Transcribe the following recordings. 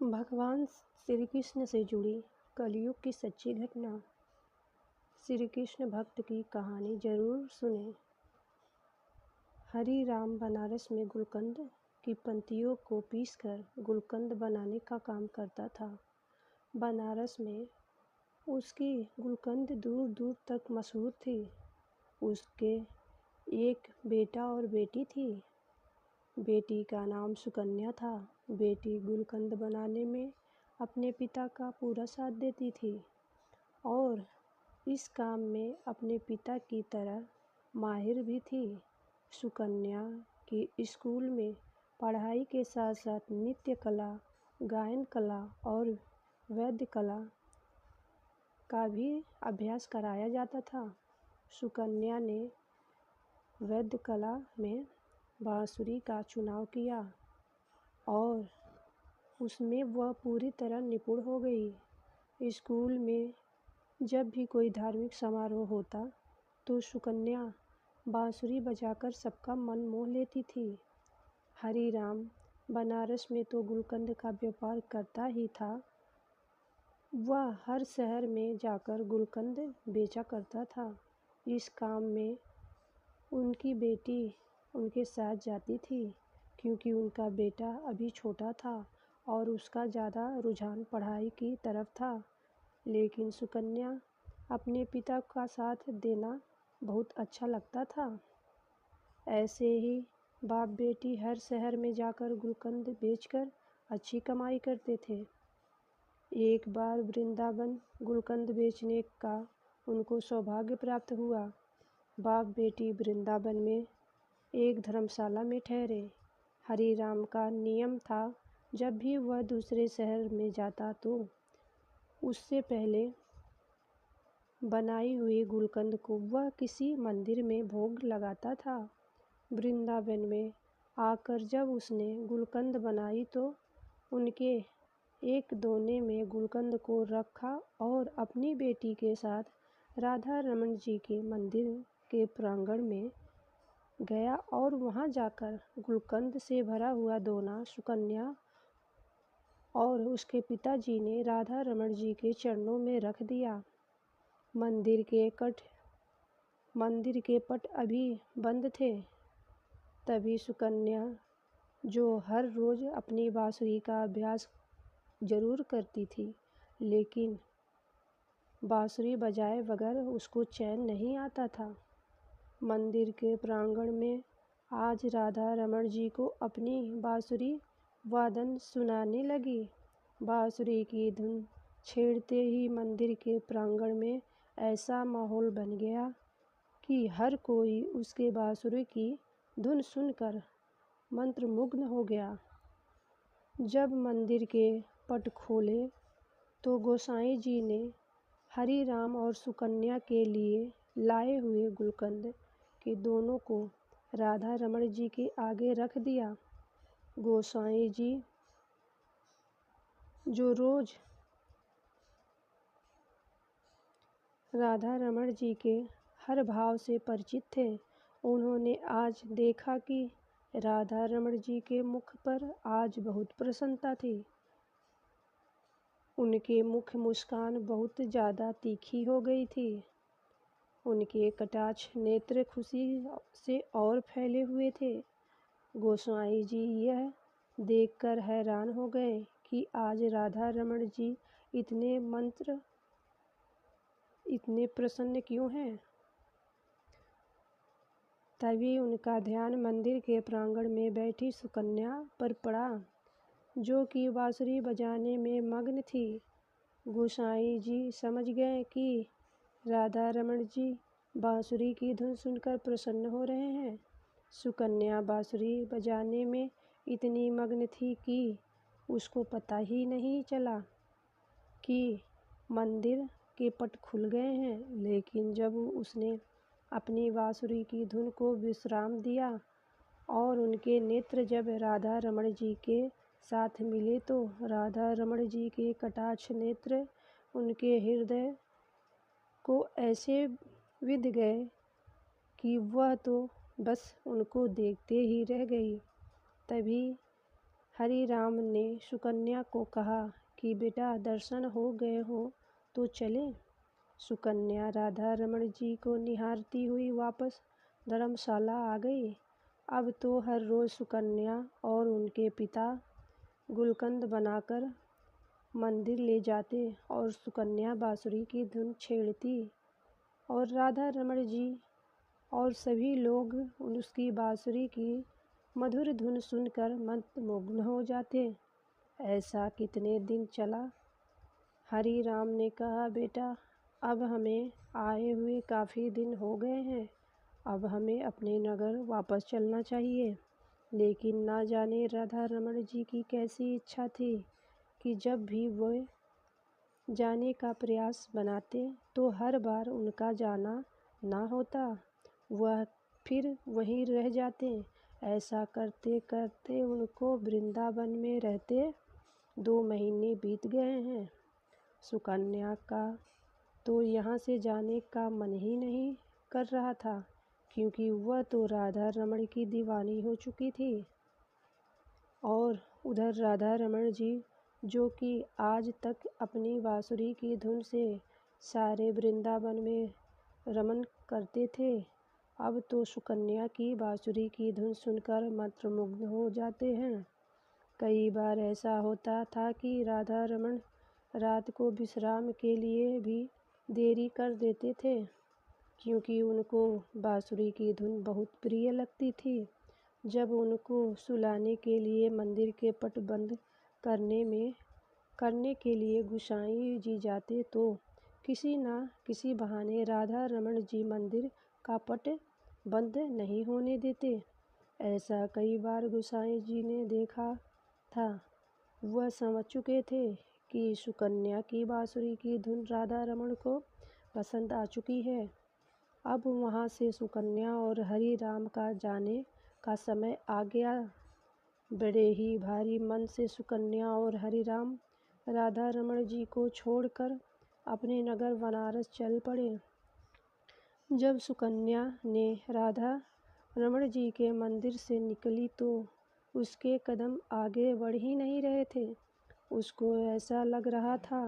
भगवान श्री कृष्ण से जुड़ी कलयुग की सच्ची घटना। श्री कृष्ण भक्त की कहानी जरूर सुने। हरि राम बनारस में गुलकंद की पंक्तियों को पीसकर गुलकंद बनाने का काम करता था। बनारस में उसकी गुलकंद दूर दूर तक मशहूर थी। उसके एक बेटा और बेटी थी। बेटी का नाम सुकन्या था। बेटी गुलकंद बनाने में अपने पिता का पूरा साथ देती थी और इस काम में अपने पिता की तरह माहिर भी थी। सुकन्या की स्कूल में पढ़ाई के साथ साथ नृत्य कला, गायन कला और वाद्य कला का भी अभ्यास कराया जाता था। सुकन्या ने वाद्य कला में बांसुरी का चुनाव किया और उसमें वह पूरी तरह निपुण हो गई। स्कूल में जब भी कोई धार्मिक समारोह होता तो सुकन्या बांसुरी बजाकर सबका मन मोह लेती थी। हरि राम बनारस में तो गुलकंद का व्यापार करता ही था। वह हर शहर में जाकर गुलकंद बेचा करता था। इस काम में उनकी बेटी उनके साथ जाती थी क्योंकि उनका बेटा अभी छोटा था और उसका ज़्यादा रुझान पढ़ाई की तरफ था। लेकिन सुकन्या अपने पिता का साथ देना बहुत अच्छा लगता था। ऐसे ही बाप बेटी हर शहर में जाकर गुलकंद बेचकर अच्छी कमाई करते थे। एक बार वृंदावन गुलकंद बेचने का उनको सौभाग्य प्राप्त हुआ। बाप बेटी वृंदावन में एक धर्मशाला में ठहरे। हरि राम का नियम था जब भी वह दूसरे शहर में जाता तो उससे पहले बनाई हुई गुलकंद को वह किसी मंदिर में भोग लगाता था। वृंदावन में आकर जब उसने गुलकंद बनाई तो उनके एक दोने में गुलकंद को रखा और अपनी बेटी के साथ राधा रमन जी के मंदिर के प्रांगण में गया और वहां जाकर गुलकंद से भरा हुआ दोना सुकन्या और उसके पिताजी ने राधा रमन जी के चरणों में रख दिया। मंदिर के पट अभी बंद थे। तभी सुकन्या, जो हर रोज अपनी बांसुरी का अभ्यास जरूर करती थी, लेकिन बांसुरी बजाए बगैर उसको चैन नहीं आता था, मंदिर के प्रांगण में आज राधा रमन जी को अपनी बांसुरी वादन सुनाने लगी। बांसुरी की धुन छेड़ते ही मंदिर के प्रांगण में ऐसा माहौल बन गया कि हर कोई उसके बांसुरी की धुन सुनकर मंत्रमुग्ध हो गया। जब मंदिर के पट खोले तो गोसाई जी ने हरि राम और सुकन्या के लिए लाए हुए गुलकंद के दोनों को राधा रमन जी के आगे रख दिया। गोसाई जी, जो रोज राधा रमन जी के हर भाव से परिचित थे, उन्होंने आज देखा कि राधा रमन जी के मुख पर आज बहुत प्रसन्नता थी। उनके मुख मुस्कान बहुत ज़्यादा तीखी हो गई थी। उनके कटाक्ष नेत्र खुशी से और फैले हुए थे। गोसाई जी यह देखकर हैरान हो गए कि आज राधा रमन जी इतने प्रसन्न क्यों हैं। तभी उनका ध्यान मंदिर के प्रांगण में बैठी सुकन्या पर पड़ा, जो कि बांसुरी बजाने में मग्न थी। गोसाई जी समझ गए कि राधा रमन जी बांसुरी की धुन सुनकर प्रसन्न हो रहे हैं। सुकन्या बांसुरी बजाने में इतनी मग्न थी कि उसको पता ही नहीं चला कि मंदिर के पट खुल गए हैं। लेकिन जब उसने अपनी बांसुरी की धुन को विश्राम दिया और उनके नेत्र जब राधा रमन जी के साथ मिले तो राधा रमन जी के कटाक्ष नेत्र उनके हृदय को ऐसे विंध गए कि वह तो बस उनको देखते ही रह गई। तभी हरि राम ने सुकन्या को कहा कि बेटा दर्शन हो गए हो तो चलें। सुकन्या राधा रमण जी को निहारती हुई वापस धर्मशाला आ गई। अब तो हर रोज़ सुकन्या और उनके पिता गुलकंद बनाकर मंदिर ले जाते और सुकन्या बांसुरी की धुन छेड़ती और राधा रमण जी और सभी लोग उसकी बांसुरी की मधुर धुन सुनकर मंत्रमुग्ध हो जाते। ऐसा कितने दिन चला। हरि राम ने कहा, बेटा अब हमें आए हुए काफ़ी दिन हो गए हैं, अब हमें अपने नगर वापस चलना चाहिए। लेकिन ना जाने राधा रमण जी की कैसी इच्छा थी कि जब भी वे जाने का प्रयास बनाते तो हर बार उनका जाना ना होता, वह फिर वहीं रह जाते। ऐसा करते करते उनको वृंदावन में रहते 2 महीने बीत गए हैं। सुकन्या का तो यहाँ से जाने का मन ही नहीं कर रहा था, क्योंकि वह तो राधा रमण की दीवानी हो चुकी थी। और उधर राधा रमण जी, जो कि आज तक अपनी बांसुरी की धुन से सारे वृंदावन में रमन करते थे, अब तो सुकन्या की बांसुरी की धुन सुनकर मंत्रमुग्ध हो जाते हैं। कई बार ऐसा होता था कि राधा रमण रात को विश्राम के लिए भी देरी कर देते थे, क्योंकि उनको बांसुरी की धुन बहुत प्रिय लगती थी। जब उनको सुलाने के लिए मंदिर के पट बंद करने के लिए गोसाई जी जाते तो किसी न किसी बहाने राधा रमण जी मंदिर का पट बंद नहीं होने देते। ऐसा कई बार गोसाई जी ने देखा था। वह समझ चुके थे कि सुकन्या की बांसुरी की धुन राधा रमण को पसंद आ चुकी है। अब वहाँ से सुकन्या और हरि राम का जाने का समय आ गया। बड़े ही भारी मन से सुकन्या और हरि राम राधा रमण जी को छोड़कर अपने नगर बनारस चल पड़े। जब सुकन्या ने राधा रमण जी के मंदिर से निकली तो उसके कदम आगे बढ़ ही नहीं रहे थे। उसको ऐसा लग रहा था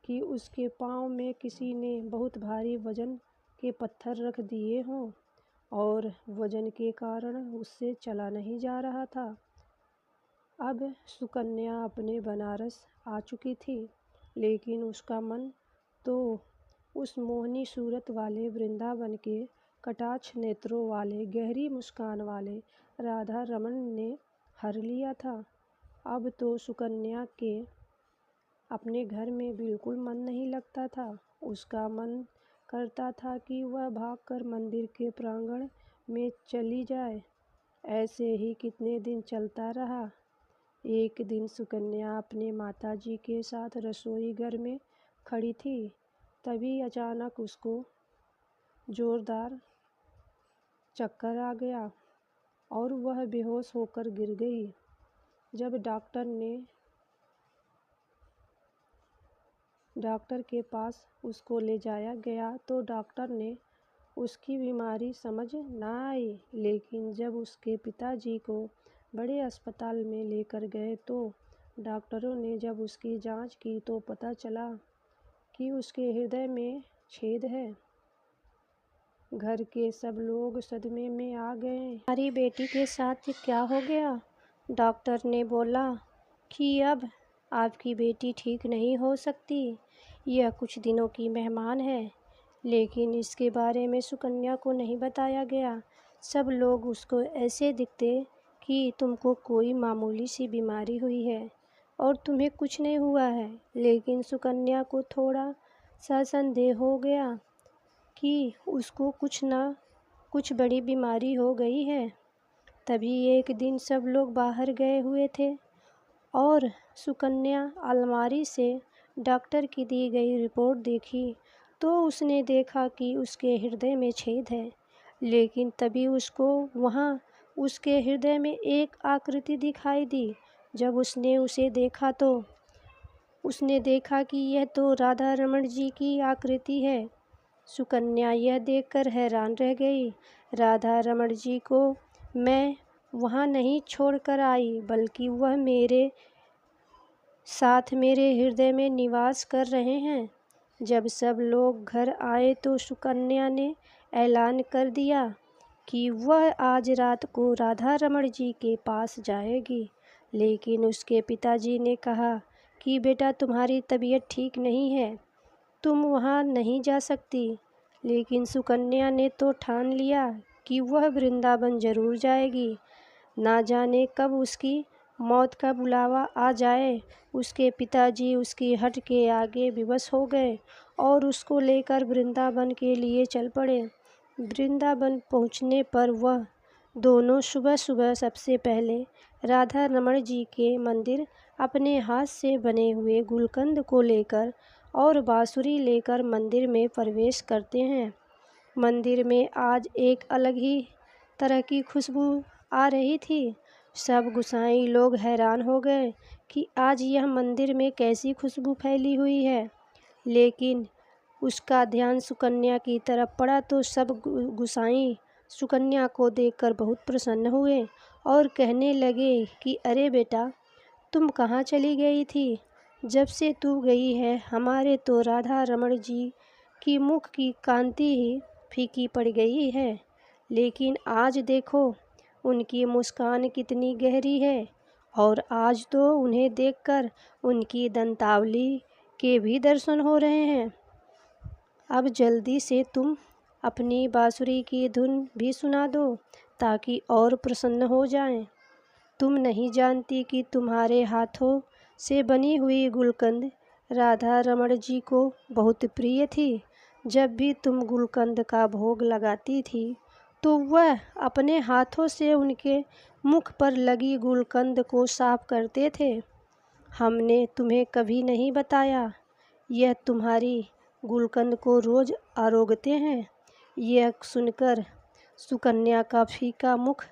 कि उसके पाँव में किसी ने बहुत भारी वजन के पत्थर रख दिए हों और वजन के कारण उससे चला नहीं जा रहा था। अब सुकन्या अपने बनारस आ चुकी थी, लेकिन उसका मन तो उस मोहनी सूरत वाले वृंदावन के कटाक्ष नेत्रों वाले गहरी मुस्कान वाले राधा रमण ने हर लिया था। अब तो सुकन्या के अपने घर में बिल्कुल मन नहीं लगता था। उसका मन करता था कि वह भागकर मंदिर के प्रांगण में चली जाए। ऐसे ही कितने दिन चलता रहा। एक दिन सुकन्या अपने माताजी के साथ रसोई घर में खड़ी थी। तभी अचानक उसको जोरदार चक्कर आ गया और वह बेहोश होकर गिर गई। जब डॉक्टर के पास उसको ले जाया गया तो डॉक्टर ने उसकी बीमारी समझ ना आई। लेकिन जब उसके पिताजी को बड़े अस्पताल में लेकर गए तो डॉक्टरों ने जब उसकी जांच की तो पता चला कि उसके हृदय में छेद है। घर के सब लोग सदमे में आ गए। हमारी बेटी के साथ क्या हो गया? डॉक्टर ने बोला कि अब आपकी बेटी ठीक नहीं हो सकती, यह कुछ दिनों की मेहमान है। लेकिन इसके बारे में सुकन्या को नहीं बताया गया। सब लोग उसको ऐसे दिखते कि तुमको कोई मामूली सी बीमारी हुई है और तुम्हें कुछ नहीं हुआ है। लेकिन सुकन्या को थोड़ा सा संदेह हो गया कि उसको कुछ ना कुछ बड़ी बीमारी हो गई है। तभी एक दिन सब लोग बाहर गए हुए थे और सुकन्या अलमारी से डॉक्टर की दी गई रिपोर्ट देखी तो उसने देखा कि उसके हृदय में छेद है। लेकिन तभी उसको वहाँ उसके हृदय में एक आकृति दिखाई दी। जब उसने उसे देखा तो उसने देखा कि यह तो राधा रमण जी की आकृति है। सुकन्या यह देखकर हैरान रह गई। राधा रमण जी को मैं वहाँ नहीं छोड़कर आई, बल्कि वह मेरे साथ मेरे हृदय में निवास कर रहे हैं। जब सब लोग घर आए तो सुकन्या ने ऐलान कर दिया कि वह आज रात को राधा रमण जी के पास जाएगी। लेकिन उसके पिताजी ने कहा कि बेटा, तुम्हारी तबीयत ठीक नहीं है, तुम वहाँ नहीं जा सकती। लेकिन सुकन्या ने तो ठान लिया कि वह वृंदावन जरूर जाएगी। ना जाने कब उसकी मौत का बुलावा आ जाए। उसके पिताजी उसकी हट के आगे विवश हो गए और उसको लेकर वृंदावन के लिए चल पड़े। वृंदावन पहुंचने पर वह दोनों सुबह सुबह सबसे पहले राधा रमण जी के मंदिर अपने हाथ से बने हुए गुलकंद को लेकर और बांसुरी लेकर मंदिर में प्रवेश करते हैं। मंदिर में आज एक अलग ही तरह की खुशबू आ रही थी। सब गोसाई लोग हैरान हो गए कि आज यह मंदिर में कैसी खुशबू फैली हुई है। लेकिन उसका ध्यान सुकन्या की तरफ पड़ा तो सब गोसाई सुकन्या को देखकर बहुत प्रसन्न हुए और कहने लगे कि अरे बेटा, तुम कहाँ चली गई थी? जब से तू गई है हमारे तो राधा रमण जी की मुख की कांति ही फीकी पड़ गई है। लेकिन आज देखो, उनकी मुस्कान कितनी गहरी है और आज तो उन्हें देखकर उनकी दंतावली के भी दर्शन हो रहे हैं। अब जल्दी से तुम अपनी बांसुरी की धुन भी सुना दो ताकि और प्रसन्न हो जाएं। तुम नहीं जानती कि तुम्हारे हाथों से बनी हुई गुलकंद राधा रमण जी को बहुत प्रिय थी। जब भी तुम गुलकंद का भोग लगाती थी तो वह अपने हाथों से उनके मुख पर लगी गुलकंद को साफ करते थे। हमने तुम्हें कभी नहीं बताया, यह तुम्हारी गुलकंद को रोज आरोगते हैं। यह सुनकर सुकन्या का फीका मुख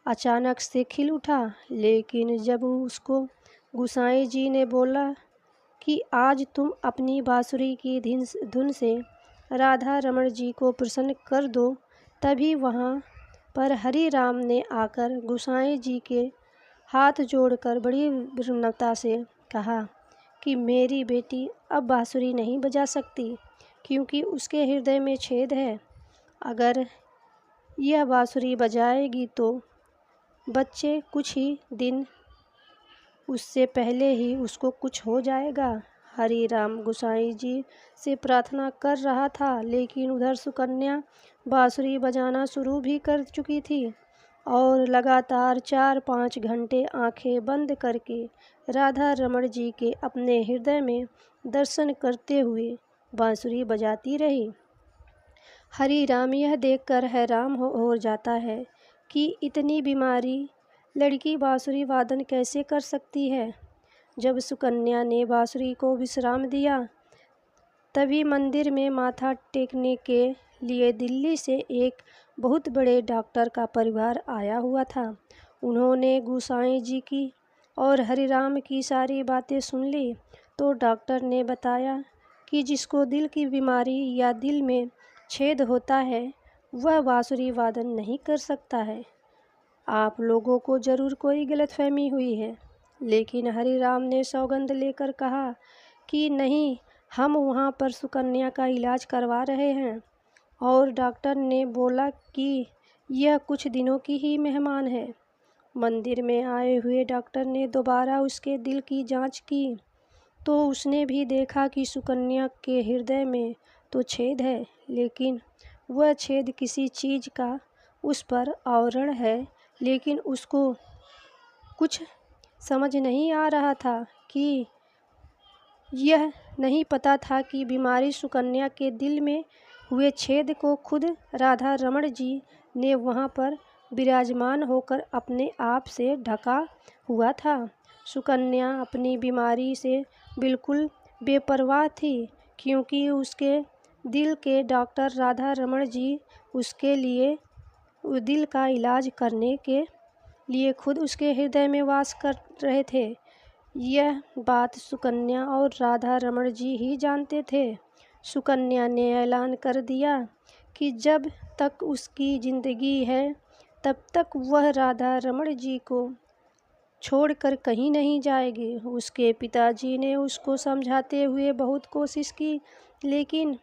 अचानक से खिल उठा। लेकिन जब उसको गोसाई जी ने बोला कि आज तुम अपनी बांसुरी की धुन से राधा रमण जी को प्रसन्न कर दो, तभी वहाँ पर हरि राम ने आकर गोसाई जी के हाथ जोड़कर बड़ी विनम्रता से कहा कि मेरी बेटी अब बांसुरी नहीं बजा सकती, क्योंकि उसके हृदय में छेद है। अगर यह बांसुरी बजाएगी तो बच्चे कुछ ही दिन उससे पहले ही उसको कुछ हो जाएगा। हरि राम गोसाई जी से प्रार्थना कर रहा था, लेकिन उधर सुकन्या बांसुरी बजाना शुरू भी कर चुकी थी और लगातार 4-5 घंटे आंखें बंद करके राधा रमण जी के अपने हृदय में दर्शन करते हुए बांसुरी बजाती रही। हरि राम यह देखकर हैरान हो जाता है कि इतनी बीमारी लड़की बांसुरी वादन कैसे कर सकती है। जब सुकन्या ने बांसुरी को विश्राम दिया, तभी मंदिर में माथा टेकने के लिए दिल्ली से एक बहुत बड़े डॉक्टर का परिवार आया हुआ था। उन्होंने गोसाई जी की और हरिराम की सारी बातें सुन ली तो डॉक्टर ने बताया कि जिसको दिल की बीमारी या दिल में छेद होता है वह बांसुरी वादन नहीं कर सकता है। आप लोगों को ज़रूर कोई गलतफहमी हुई है। लेकिन हरिराम ने सौगंध लेकर कहा कि नहीं, हम वहाँ पर सुकन्या का इलाज करवा रहे हैं और डॉक्टर ने बोला कि यह कुछ दिनों की ही मेहमान है। मंदिर में आए हुए डॉक्टर ने दोबारा उसके दिल की जांच की तो उसने भी देखा कि सुकन्या के हृदय में तो छेद है, लेकिन वह छेद किसी चीज़ का उस पर आवरण है। लेकिन उसको कुछ समझ नहीं आ रहा था कि यह नहीं पता था कि बीमारी सुकन्या के दिल में हुए छेद को खुद राधा रमण जी ने वहाँ पर विराजमान होकर अपने आप से ढका हुआ था। सुकन्या अपनी बीमारी से बिल्कुल बेपरवाह थी, क्योंकि उसके दिल के डॉक्टर राधा रमण जी उसके लिए दिल का इलाज करने के लिए खुद उसके हृदय में वास कर रहे थे। यह बात सुकन्या और राधा रमण जी ही जानते थे। सुकन्या ने ऐलान कर दिया कि जब तक उसकी ज़िंदगी है तब तक वह राधा रमण जी को छोड़कर कहीं नहीं जाएगी। उसके पिताजी ने उसको समझाते हुए बहुत कोशिश की, लेकिन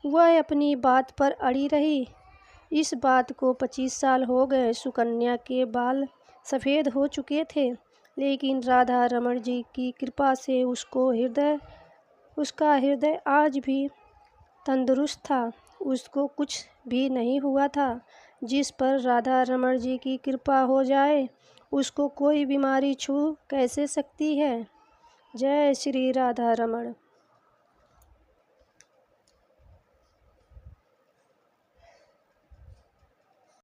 वह अपनी बात पर अड़ी रही। इस बात को 25 साल हो गए। सुकन्या के बाल सफ़ेद हो चुके थे, लेकिन राधा रमण जी की कृपा से उसका हृदय आज भी तंदुरुस्त था। उसको कुछ भी नहीं हुआ था। जिस पर राधा रमण जी की कृपा हो जाए, उसको कोई बीमारी छू कैसे सकती है। जय श्री राधा रमण।